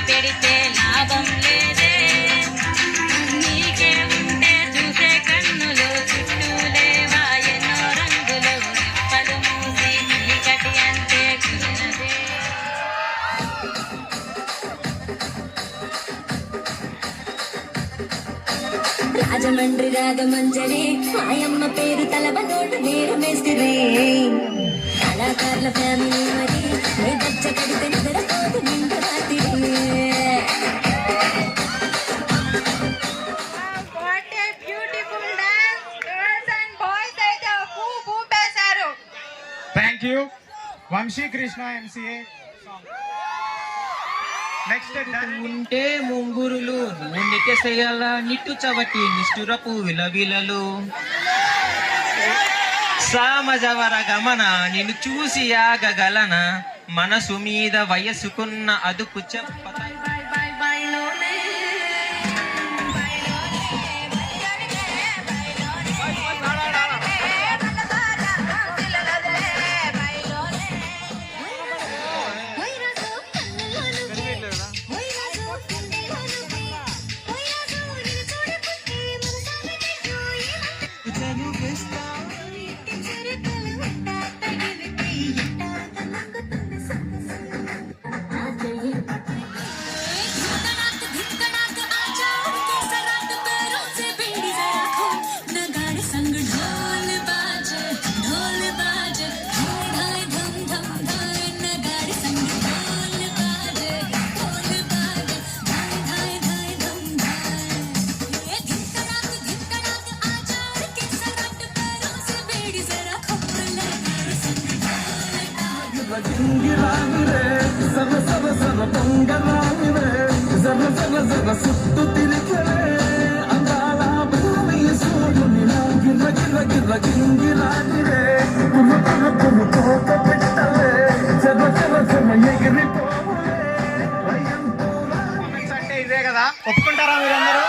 పెడితే లాభం లేదే. నీకే ఉంటే చూసే కన్నులు చుట్టూ లేవా ఎన్నో రంగులు. రెప్పలు మూసి చీకటి అంటే కుదిరదే. రాజమండ్రి రాగమంజరి మాయమ్మ పేరు తలబనోటు నేరు మేస్తిరి. కళాకారుల ఫ్యామిలీ మరి నీ దచ్చ కడితే నిద్రపోతు నిండు రాత్రి. Thank you Vamshi Krishna MCA. Next ఉంటే ముంగురులు నువ్వు నెట్టేసేయాల నిట్టు చవటి నిష్ఠురపు విలవిలలు. సామజవర గమన నిన్ను చూసి ఆగగలన మనసు మీద వయసుకున్న అదుపు చెప్పత. సుట్టు తిరిగలే అందాల భూమి సూర్యునిలా గిర్ర గిర్ర గిర్ర గింగిరానిరే. తోక పెట్టలే చెర చెర చెర ఎగిరిపోలే. అంటే ఇదే కదా, ఒప్పుకుంటారా మీరందరూ?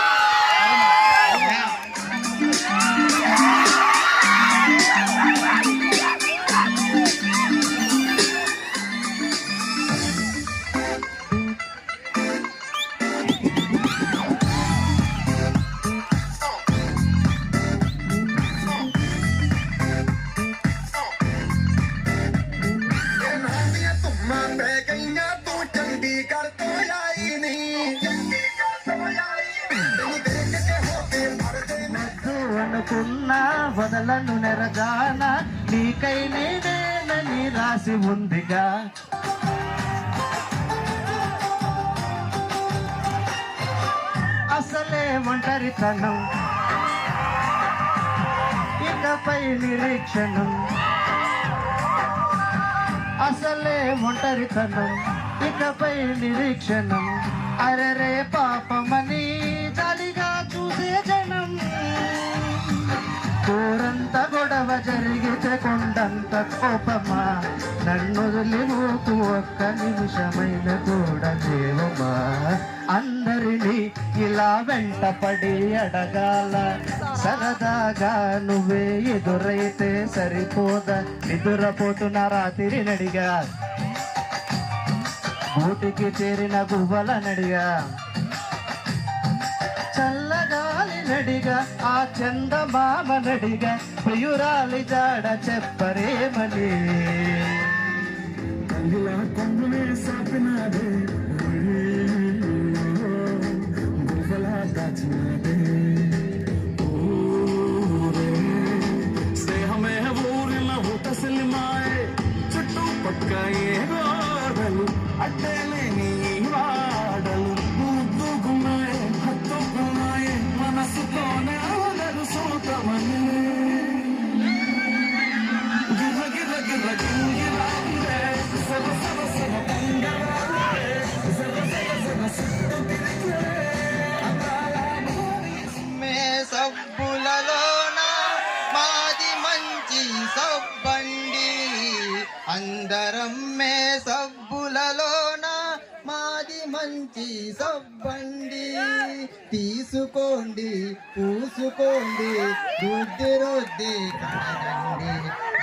అనుకున్నా వదలను నెరజాన నీకై నేనేనని రాసి ఉందిగా. అసలే ఒంటరితనం ఇకపై నిరీక్షణం. అసలే ఒంటరితనం ఇకపై నిరీక్షణం. అరరే పాపమని జాలిగా చూసే జనం. కూరంత గొడవ జరిగితే కొండంత కోపమా. నన్ను వదిలి నువ్వు ఒక్క నిమిషమైన కూడా లేవమా. అందరినీ ఇలా వెంటపడి అడగాల సరదాగా నువ్వే ఎదురైతే సరిపోదా. నిదురపోతున్న రాత్రి నడిగా గూటికి చేరిన గువ్వల నడిగా చల్లగాలి నడిగా ఆ చందమామ నడిగా ప్రియురాలి జాడ చెప్పరేమని. కొంగులే సాపినాదే గువ్వలా దాచినాదే. స్నేహమే ఊరిన ఊటసిలిమాయే చుట్టూ పక్క ఏ గోడలు అడ్డలేని వాడలు. ముద్దుగున్నాయే హత్తుకున్నాయే మనసుతోనే ఆడలు సోతమని. గిర్ర గిర్ర గిర్ర గింగిరాందే సర సర సర బంగరాందే సర సర సర సుట్టు తిరిగే అందాల భూమి. మే సబ్బులలోన మాది మంచి సబ్బండి. అందరం మే సబ్బులలోన మాది మంచి సబ్బండి. తీసుకోండి పూసుకోండి రుద్ది రుద్ది కడగండి.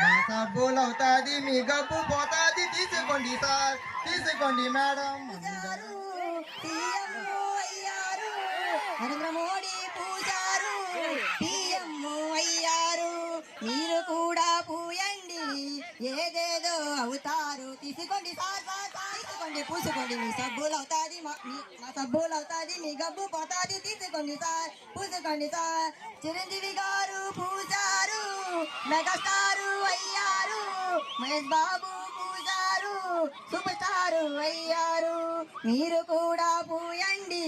మా సబ్బులవుతాది మీ గబ్బు పోతాది. తీసుకోండి సార్ తీసుకోండి మేడం. సీఎం అయ్యారు నరేంద్ర మోడీ పూజారు పిఎం అయ్యారు మీరు కూడా పూయండి ఏదేదో అవుతారు తీసుకోండి సార్ తీసుకోండి పూసుకోండి మీ సబ్బులు అవుతాది మా సబ్బులు అవుతాది మీ గబ్బు పోతాది తీసుకోండి సార్ పూసుకోండి సార్ చిరంజీవి గారు పూజారు మెగాస్టారు అయ్యారు మహేష్ బాబు పూజారు సూపర్ స్టారు అయ్యారు మీరు కూడా పూయండి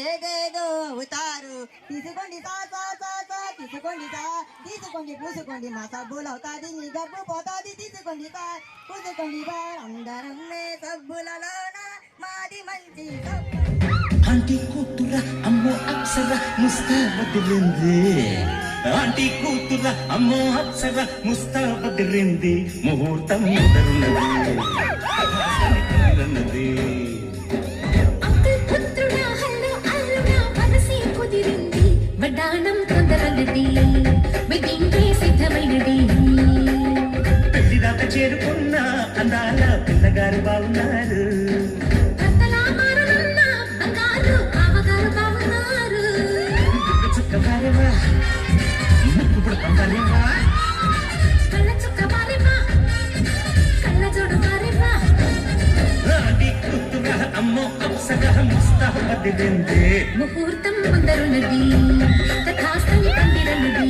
ఏదేదో అవుతారు తీసుకోండి తీసుకోండి పూసుకోండి మా సబ్బులు అవుతాది మీ గబ్బు పోతాది తీసుకోండి సార్ పూసుకోండి సార్ అందరం సబ్బులలోన మాది మంచి సబ్బు ఆంటీ కూతుర అమ్మో అప్సర ముస్తాబదిరింది ఆంటీ కూతుర అమ్మో అప్సర ముస్తాబదిరింది ముహూర్తం ముదరున్నది అంకుల్ పుత్రుడా హల్లు అల్లుడా మనసి కుదిరింది వడ్డాణం తొందరన్నది వెడ్డింగ్ సిద్ధమైనది పెళ్లి దాకా చేరుకున్న అందాల పిల్లగారు బాగున్నారు భర్తలా మారనున్న బంగారు బావగారు బావున్నారు చుక్క భార్యవా ఇప్పుడు బంగారేవా కళ్ళ చుక్క బారివా కళ్ళ జోడు బారివా ఆంటీ కూతుర అమ్మో అప్సర ముస్తాబదిరింది ముహూర్తం ముందరున్నది తథాస్తని పందిరన్నది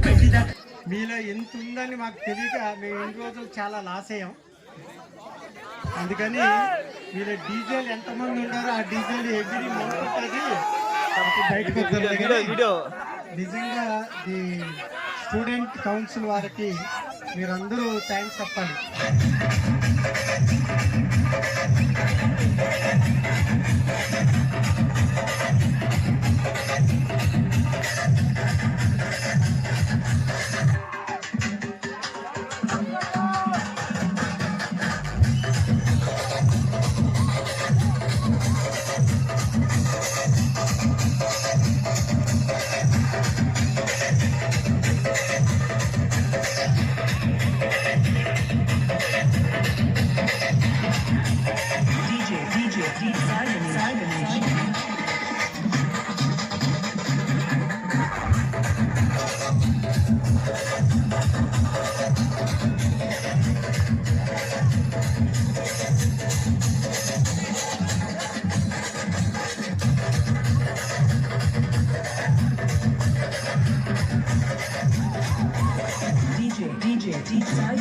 పెళ్లి దాకా మీలో ఎంత ఉందని మాకు తెలియక మేము ఇన్ని రోజులు చాలా లాస్ అయ్యాం. అందుకని మీలో డీజేలు ఎంతమంది ఉన్నారో ఆ డీజేలు ఎగిరి మొదలుపెట్టేది కాబట్టి బయటకు వద్దాం. నిజంగా ది స్టూడెంట్ కౌన్సిల్ వారికి మీరందరూ థ్యాంక్స్ చెప్పాలి. DJ Simon.